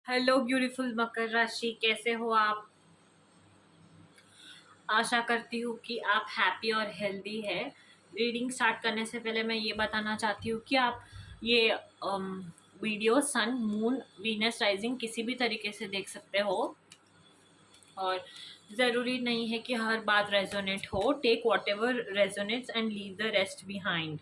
Hello beautiful मकर राशि, कैसे हो आप? आशा करती हूँ कि आप हैप्पी और हेल्दी है। रीडिंग स्टार्ट करने से पहले मैं ये बताना चाहती हूँ कि आप ये वीडियो सन, मून, वीनस, राइजिंग किसी भी तरीके से देख सकते हो और ज़रूरी नहीं है कि हर बात रेजोनेट हो। Take whatever resonates and leave the rest behind.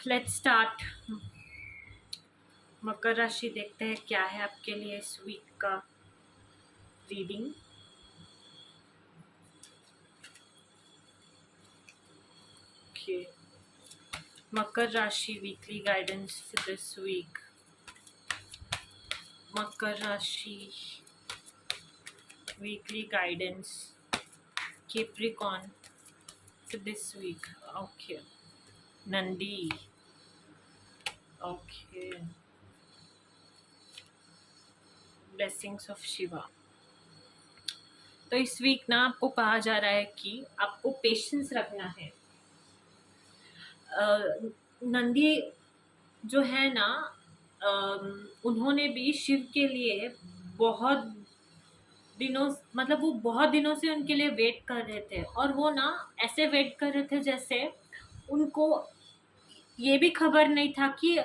Let's start. मकर राशि, देखते हैं क्या है आपके लिए इस वीक का रीडिंग। ओके, मकर राशि weekly guidance for this week. मकर राशि weekly guidance Capricorn for this week. Okay, Nandi. Okay, blessings of Shiva. तो इस वीक ना आपको कहा जा रहा है कि आपको पेशेंस रखना है। नंदी जो है ना, उन्होंने भी शिव के लिए बहुत दिनों, मतलब वो बहुत दिनों से उनके लिए वेट कर रहे थे और वो ना ऐसे वेट कर रहे थे जैसे उनको ये भी खबर नहीं था कि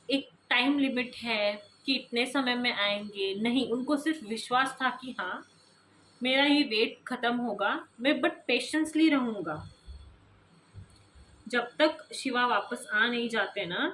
एक टाइम लिमिट है कि इतने समय में आएंगे। नहीं, उनको सिर्फ विश्वास था कि हाँ, मेरा ये वेट खत्म होगा, मैं बट पेशेंसली रहूंगा जब तक शिवा वापस आ नहीं जाते ना।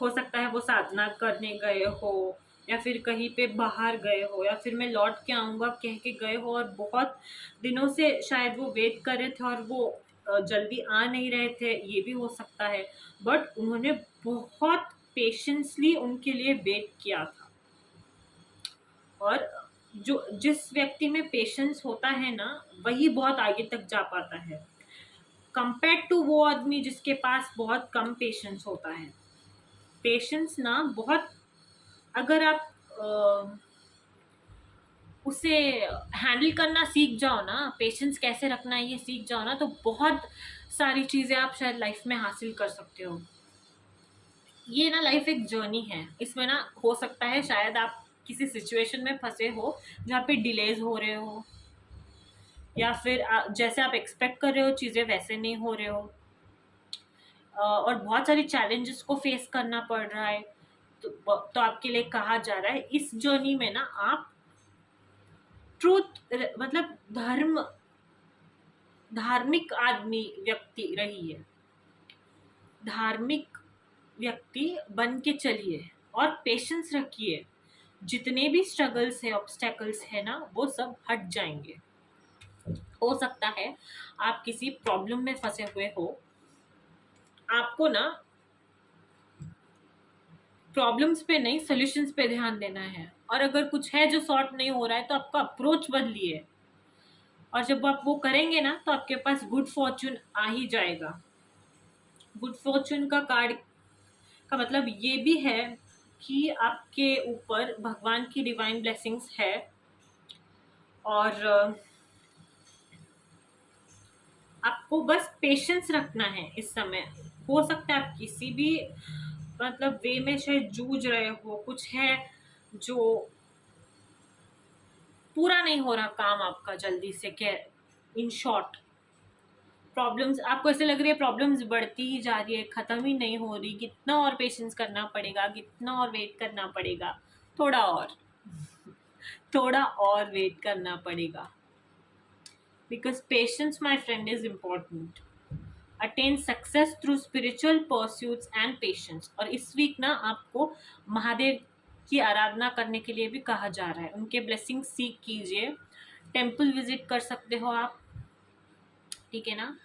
हो सकता है वो साधना करने गए हो या फिर कहीं पे बाहर गए हो या फिर मैं लौट के आऊँगा कह के गए हो और बहुत दिनों से शायद वो वेट कर रहे थे और वो जल्दी आ नहीं रहे थे, ये भी हो सकता है। बट उन्होंने बहुत पेशेंसली उनके लिए वेट किया था। और जो जिस व्यक्ति में पेशेंस होता है ना, वही बहुत आगे तक जा पाता है कंपेयर टू वो आदमी जिसके पास बहुत कम पेशेंस होता है। पेशेंस ना बहुत, अगर आप उसे हैंडल करना सीख जाओ ना, पेशेंस कैसे रखना है ये सीख जाओ ना, तो बहुत सारी चीज़ें आप शायद लाइफ में हासिल कर सकते हो। ये ना लाइफ एक जर्नी है। इसमें ना हो सकता है शायद आप किसी सिचुएशन में फंसे हो जहाँ पे डिलेज हो रहे हो या फिर जैसे आप एक्सपेक्ट कर रहे हो चीज़ें वैसे नहीं हो रहे हो, और बहुत सारी चैलेंजेस को फेस करना पड़ रहा है। तो आपके लिए कहा जा रहा है इस जर्नी में ना आप ट्रूथ, मतलब धार्मिक आदमी व्यक्ति रहिए, धार्मिक व्यक्ति बन के चलिए और पेशेंस रखिए। जितने भी स्ट्रगल्स है, ऑब्स्टेकल्स है ना, वो सब हट जाएंगे। हो सकता है आप किसी प्रॉब्लम में फंसे हुए हो, आपको ना प्रॉब्लम्स पे नहीं सॉल्यूशंस पे ध्यान देना है। और अगर कुछ है जो सॉर्ट नहीं हो रहा है तो आपका अप्रोच बदलिए, और जब आप वो करेंगे ना तो आपके पास गुड फॉर्चून आ ही जाएगा। गुड फॉर्चून का कार्ड का मतलब ये भी है कि आपके ऊपर भगवान की डिवाइन ब्लेसिंग्स है। और आपको बस पेशेंस रखना है इस समय। हो सकता है आप किसी भी मतलब वे में शायद जूझ रहे हो, कुछ है जो पूरा नहीं हो रहा काम आपका जल्दी से, क्या इन शॉर्ट प्रॉब्लम्स, आपको ऐसे लग रही है प्रॉब्लम्स बढ़ती ही जा रही है, खत्म ही नहीं हो रही, कितना और पेशेंस करना पड़ेगा, कितना और वेट करना पड़ेगा, थोड़ा और, थोड़ा और वेट करना पड़ेगा। Because patience my friend is important. Attain success through spiritual pursuits and patience. और इस वीक ना आपको महादेव की आराधना करने के लिए भी कहा जा रहा है, उनके ब्लेसिंग सीख कीजिए। टेम्पल विजिट कर सकते हो आप, ठीक है ना।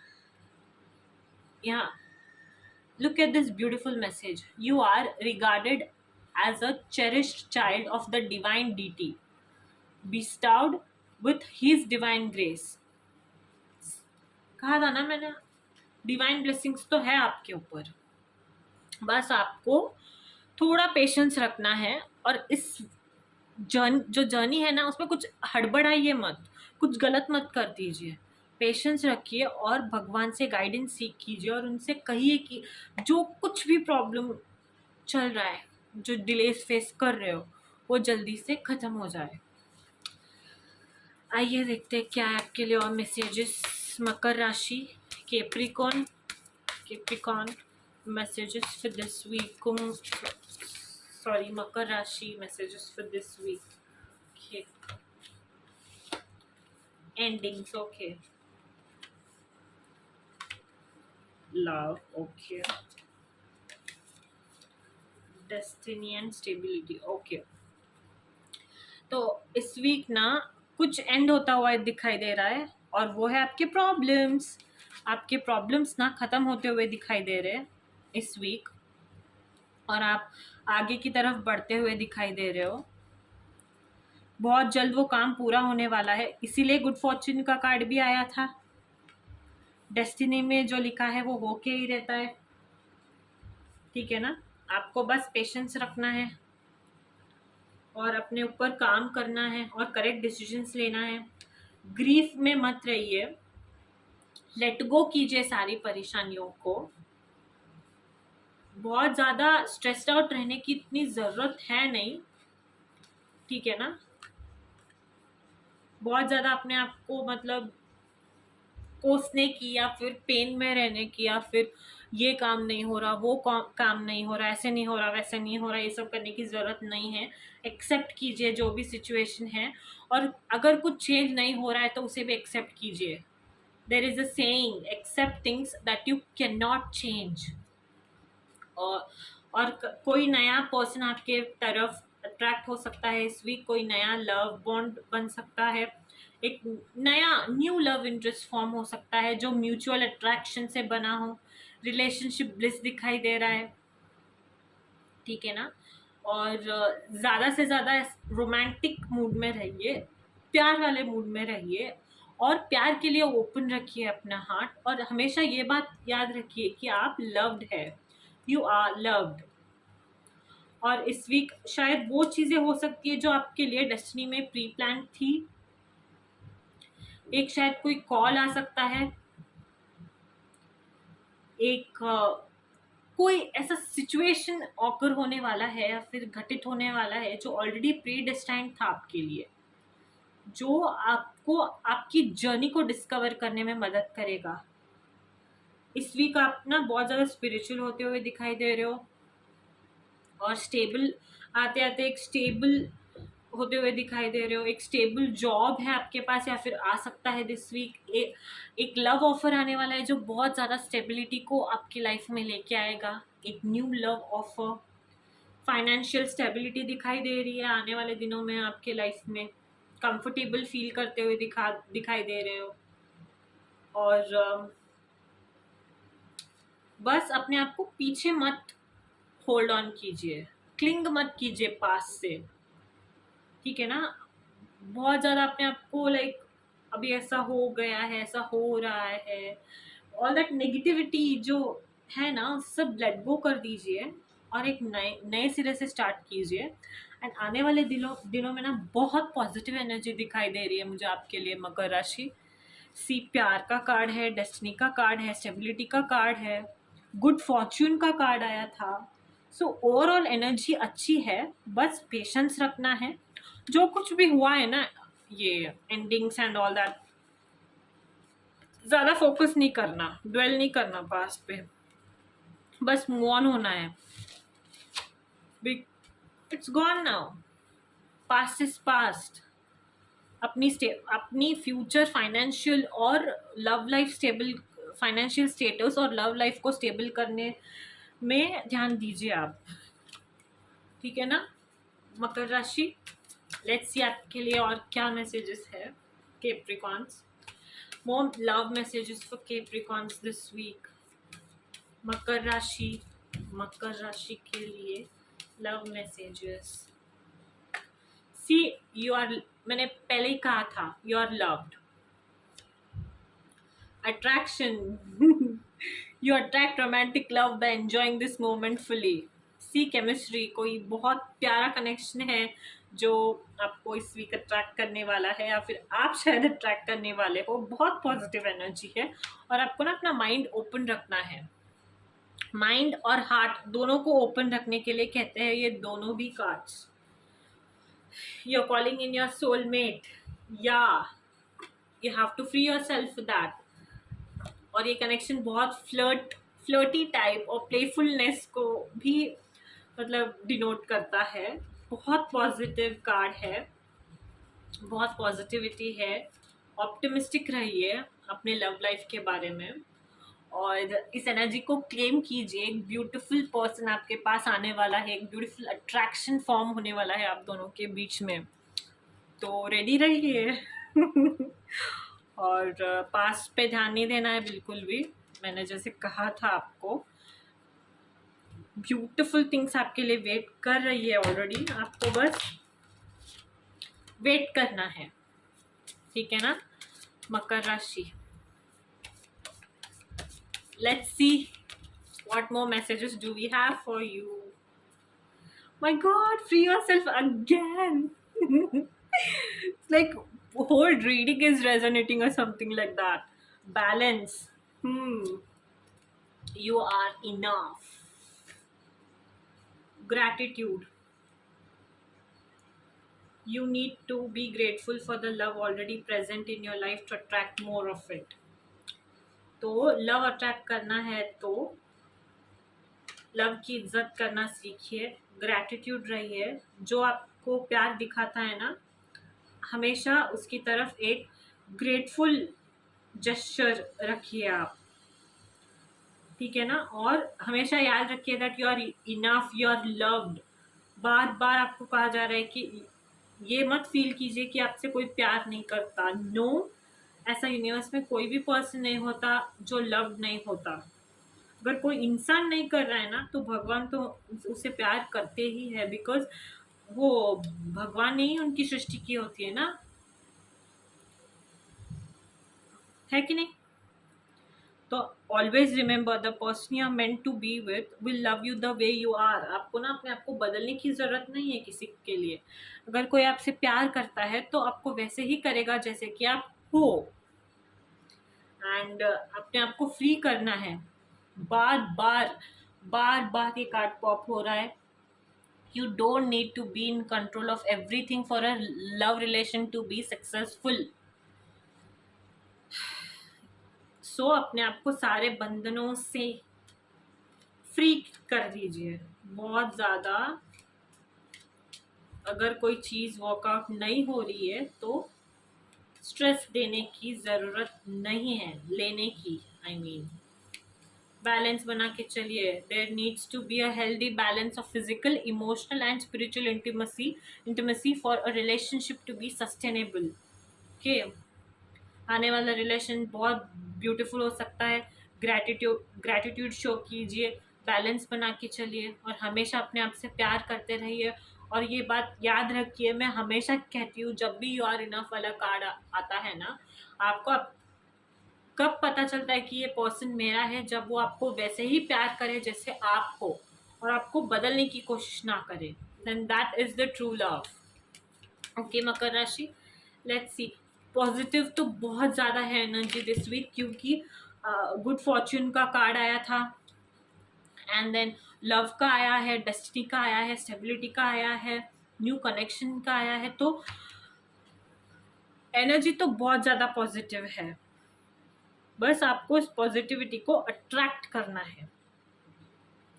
यहाँ look at this beautiful message. You are regarded as a cherished child of the divine deity, bestowed with his divine grace. कहा था ना मैंने, डिवाइन ब्लेसिंग्स तो है आपके ऊपर, बस आपको थोड़ा पेशेंस रखना है। और इस जो जर्नी है ना, उसमें कुछ हड़बड़ाइए मत, कुछ गलत मत कर दीजिए। पेशेंस रखिए और भगवान से गाइडेंस सीख कीजिए और उनसे कहिए कि जो कुछ भी प्रॉब्लम चल रहा है जो डिलेस फेस कर रहे हो वो जल्दी से ख़त्म हो जाए। आइए देखते हैं क्या है आपके लिए और मैसेजेस। मकर राशि, Capricorn, Capricorn messages for this week. Sorry, मकर राशि messages for this week. Endings, okay. Love, okay. Destiny and stability, okay. तो इस वीक ना कुछ एंड होता हुआ दिखाई दे रहा है, और वो है आपके प्रॉब्लम्स। आपके प्रॉब्लम्स ना ख़त्म होते हुए दिखाई दे रहे हैं इस वीक, और आप आगे की तरफ बढ़ते हुए दिखाई दे रहे हो। बहुत जल्द वो काम पूरा होने वाला है, इसीलिए गुड फॉर्च्यून का कार्ड भी आया था। डेस्टिनी में जो लिखा है वो होके ही रहता है, ठीक है ना। आपको बस पेशेंस रखना है और अपने ऊपर काम करना है और करेक्ट डिसीजंस लेना है। ग्रीफ में मत रहिए, लेट गो कीजिए सारी परेशानियों को। बहुत ज़्यादा स्ट्रेस्ड आउट रहने की इतनी ज़रूरत है नहीं, ठीक है ना। बहुत ज़्यादा अपने आप को मतलब कोसने की, या फिर पेन में रहने की, या फिर ये काम नहीं हो रहा, वो काम नहीं हो रहा, ऐसे नहीं हो रहा, वैसे नहीं हो रहा, ये सब करने की ज़रूरत नहीं है। एक्सेप्ट कीजिए जो भी सिचुएशन है, और अगर कुछ चेंज नहीं हो रहा है तो उसे भी एक्सेप्ट कीजिए। There is a saying, accept things that you can not change. कोई नया पर्सन आपके तरफ अट्रैक्ट हो सकता है इस वीक। कोई नया लव बॉन्ड बन सकता है, एक नया न्यू लव इंटरेस्ट फॉर्म हो सकता है जो म्यूचुअल अट्रैक्शन से बना हो। रिलेशनशिप ब्लिस दिखाई दे रहा है, ठीक है ना। और ज़्यादा से ज़्यादा रोमांटिक मूड में रहिए, प्यार वाले मूड में रहिए, और प्यार के लिए ओपन रखिए अपना हार्ट, और हमेशा ये बात याद रखिए कि आप लव्ड है, यू आर लव्ड। और इस वीक शायद वो चीज़ें हो सकती है जो आपके लिए डेस्टिनी में प्री प्लान थी। एक शायद कोई कॉल आ सकता है, एक कोई ऐसा सिचुएशन ऑकर होने वाला है या फिर घटित होने वाला है जो ऑलरेडी प्री डेस्टाइन्ड था आपके लिए, जो आपको आपकी जर्नी को डिस्कवर करने में मदद करेगा। इस वीक आप ना बहुत ज़्यादा स्पिरिचुअल होते हुए दिखाई दे रहे हो, और स्टेबल आते आते एक स्टेबल होते हुए दिखाई दे रहे हो। एक स्टेबल जॉब है आपके पास, या फिर आ सकता है दिस वीक एक लव ऑफर आने वाला है जो बहुत ज़्यादा स्टेबिलिटी को आपकी लाइफ में लेके आएगा। एक new love offer, financial stability दिखाई दे रही है आने वाले दिनों में आपके लाइफ में। कंफर्टेबल फील करते हुए दिखाई दे रहे हो, और बस अपने आप को पीछे मत होल्ड ऑन कीजिए, क्लिंग मत कीजिए पास से, ठीक है ना। बहुत ज़्यादा अपने आप को लाइक अभी ऐसा हो गया है, ऐसा हो रहा है, ऑल दैट नेगेटिविटी जो है ना सब लेट गो कर दीजिए, और एक नए नए सिरे से स्टार्ट कीजिए। एंड आने वाले दिनों में ना बहुत पॉजिटिव एनर्जी दिखाई दे रही है मुझे आपके लिए मकर राशि। सी प्यार का कार्ड है, डेस्टिनी का कार्ड है, स्टेबिलिटी का कार्ड है, गुड फॉर्च्यून का कार्ड आया था। सो ओवरऑल एनर्जी अच्छी है, बस पेशेंस रखना है। जो कुछ भी हुआ है ना, ये एंडिंग्स एंड ऑल दैट, ज़्यादा फोकस नहीं करना, ड्वेल नहीं करना पास्ट पे, बस मूव ऑन होना है। It's gone now, past is past. अपनी फ्यूचर फाइनेंशियल और love life stable, financial status और लव लाइफ को स्टेबल करने में ध्यान दीजिए आप, ठीक है ना मकर राशि। लेट्स सी आपके लिए और क्या मैसेजेस है Capricorns. More love messages for Capricorns this week. मकर राशि के लिए love messages. See you are, मैंने पहले ही कहा था, you are loved. Attraction you attract romantic love by enjoying this moment fully. See chemistry, कोई बहुत प्यारा कनेक्शन है जो आपको इस वीक अट्रैक्ट करने वाला है, या फिर आप शायद अट्रैक्ट करने वाले हो। बहुत पॉजिटिव एनर्जी है, और आपको ना अपना माइंड ओपन रखना है, माइंड और हार्ट दोनों को ओपन रखने के लिए कहते हैं ये दोनों भी cards. You are calling in your soulmate, या you have to free yourself that. और ये कनेक्शन बहुत फ्लर्टी टाइप और प्लेफुलनेस को भी मतलब डिनोट करता है। बहुत पॉजिटिव कार्ड है, बहुत पॉजिटिविटी है। ऑप्टिमिस्टिक रहिए अपने लव लाइफ के बारे में, और इस एनर्जी को क्लेम कीजिए। एक ब्यूटीफुल पर्सन आपके पास आने वाला है, एक ब्यूटीफुल अट्रैक्शन फॉर्म होने वाला है आप दोनों के बीच में, तो रेडी रहिए। और पास्ट पे ध्यान नहीं देना है बिल्कुल भी। मैंने जैसे कहा था आपको, ब्यूटीफुल थिंग्स आपके लिए वेट कर रही है ऑलरेडी, आपको बस वेट करना है, ठीक है ना। मकर राशि, let's see what more messages do we have for you. My god, free yourself again. It's like whole reading is resonating or something like that. Balance. You are enough. Gratitude. You need to be grateful for the love already present in your life to attract more of it. तो love attract करना है तो love की इज्जत करना सीखिए। Gratitude रहिए, जो आपको प्यार दिखाता है ना, हमेशा उसकी तरफ एक ग्रेटफुल जेस्चर रखिए आप, ठीक है ना। और हमेशा याद रखिए that you are enough, you are loved. बार बार आपको कहा जा रहा है कि ये मत फील कीजिए कि आपसे कोई प्यार नहीं करता। नो, ऐसा यूनिवर्स में कोई भी पर्सन नहीं होता जो लव्ड नहीं होता। अगर कोई इंसान नहीं कर रहा है ना, तो भगवान तो उसे प्यार करते ही है, बिकॉज वो भगवान ने ही उनकी सृष्टि की होती है ना, है कि नहीं। तो always remember the person you are meant to be with will love you the way you are. आपको ना अपने आप को बदलने की जरूरत नहीं है किसी के लिए। अगर कोई आपसे प्यार करता है तो आपको वैसे ही करेगा जैसे कि आप हो। एंड अपने आप को फ्री करना है। बार बार ये कार्ड पॉप हो रहा है। You don't need to be in control of everything for a love relation to be successful. So अपने आप को सारे बंधनों से फ्री कर दीजिए। बहुत ज़्यादा अगर कोई चीज़ वर्कआउट नहीं हो रही है तो स्ट्रेस देने की ज़रूरत नहीं है, लेने की, आई मीन बैलेंस बना के चलिए। There needs to be a healthy balance of physical, emotional and spiritual intimacy for a relationship to be sustainable. Okay, आने वाला रिलेशन बहुत ब्यूटीफुल हो सकता है। ग्रैटिट्यूड शो कीजिए, बैलेंस बना के चलिए, और हमेशा अपने आप से प्यार करते रहिए। और ये बात याद रखिए, मैं हमेशा कहती हूँ, जब भी यू आर इनफ वाला कार्ड आता है ना, आपको कब पता चलता है कि ये पर्सन मेरा है, जब वो आपको वैसे ही प्यार करे जैसे आप हो, और आपको बदलने की कोशिश ना करे। Then that is the true love. Okay मकर राशि, लेट्स सी। पॉजिटिव तो बहुत ज़्यादा है एनर्जी दिस वीक, क्योंकि गुड फॉर्च्यून का कार्ड आया था, एंड देन लव का आया है, डेस्टिनी का आया है, स्टेबिलिटी का आया है, न्यू कनेक्शन का आया है। तो एनर्जी तो बहुत ज़्यादा पॉजिटिव है, बस आपको इस पॉजिटिविटी को अट्रैक्ट करना है।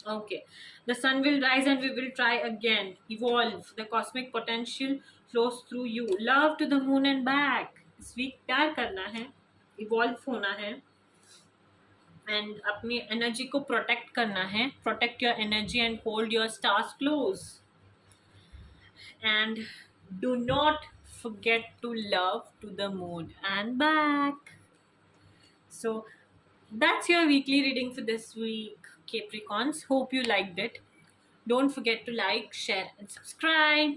Okay, the sun will rise and we will try again, evolve, the cosmic potential flows through you, love to the moon and back. इस वीक प्यार करना है, इवॉल्व होना है, एंड अपनी एनर्जी को प्रोटेक्ट करना है। Protect your energy and hold your stars close, and do not forget to love to the moon and back. So that's your weekly reading for this week, Capricorns. Hope you liked it. Don't forget to like, share and subscribe.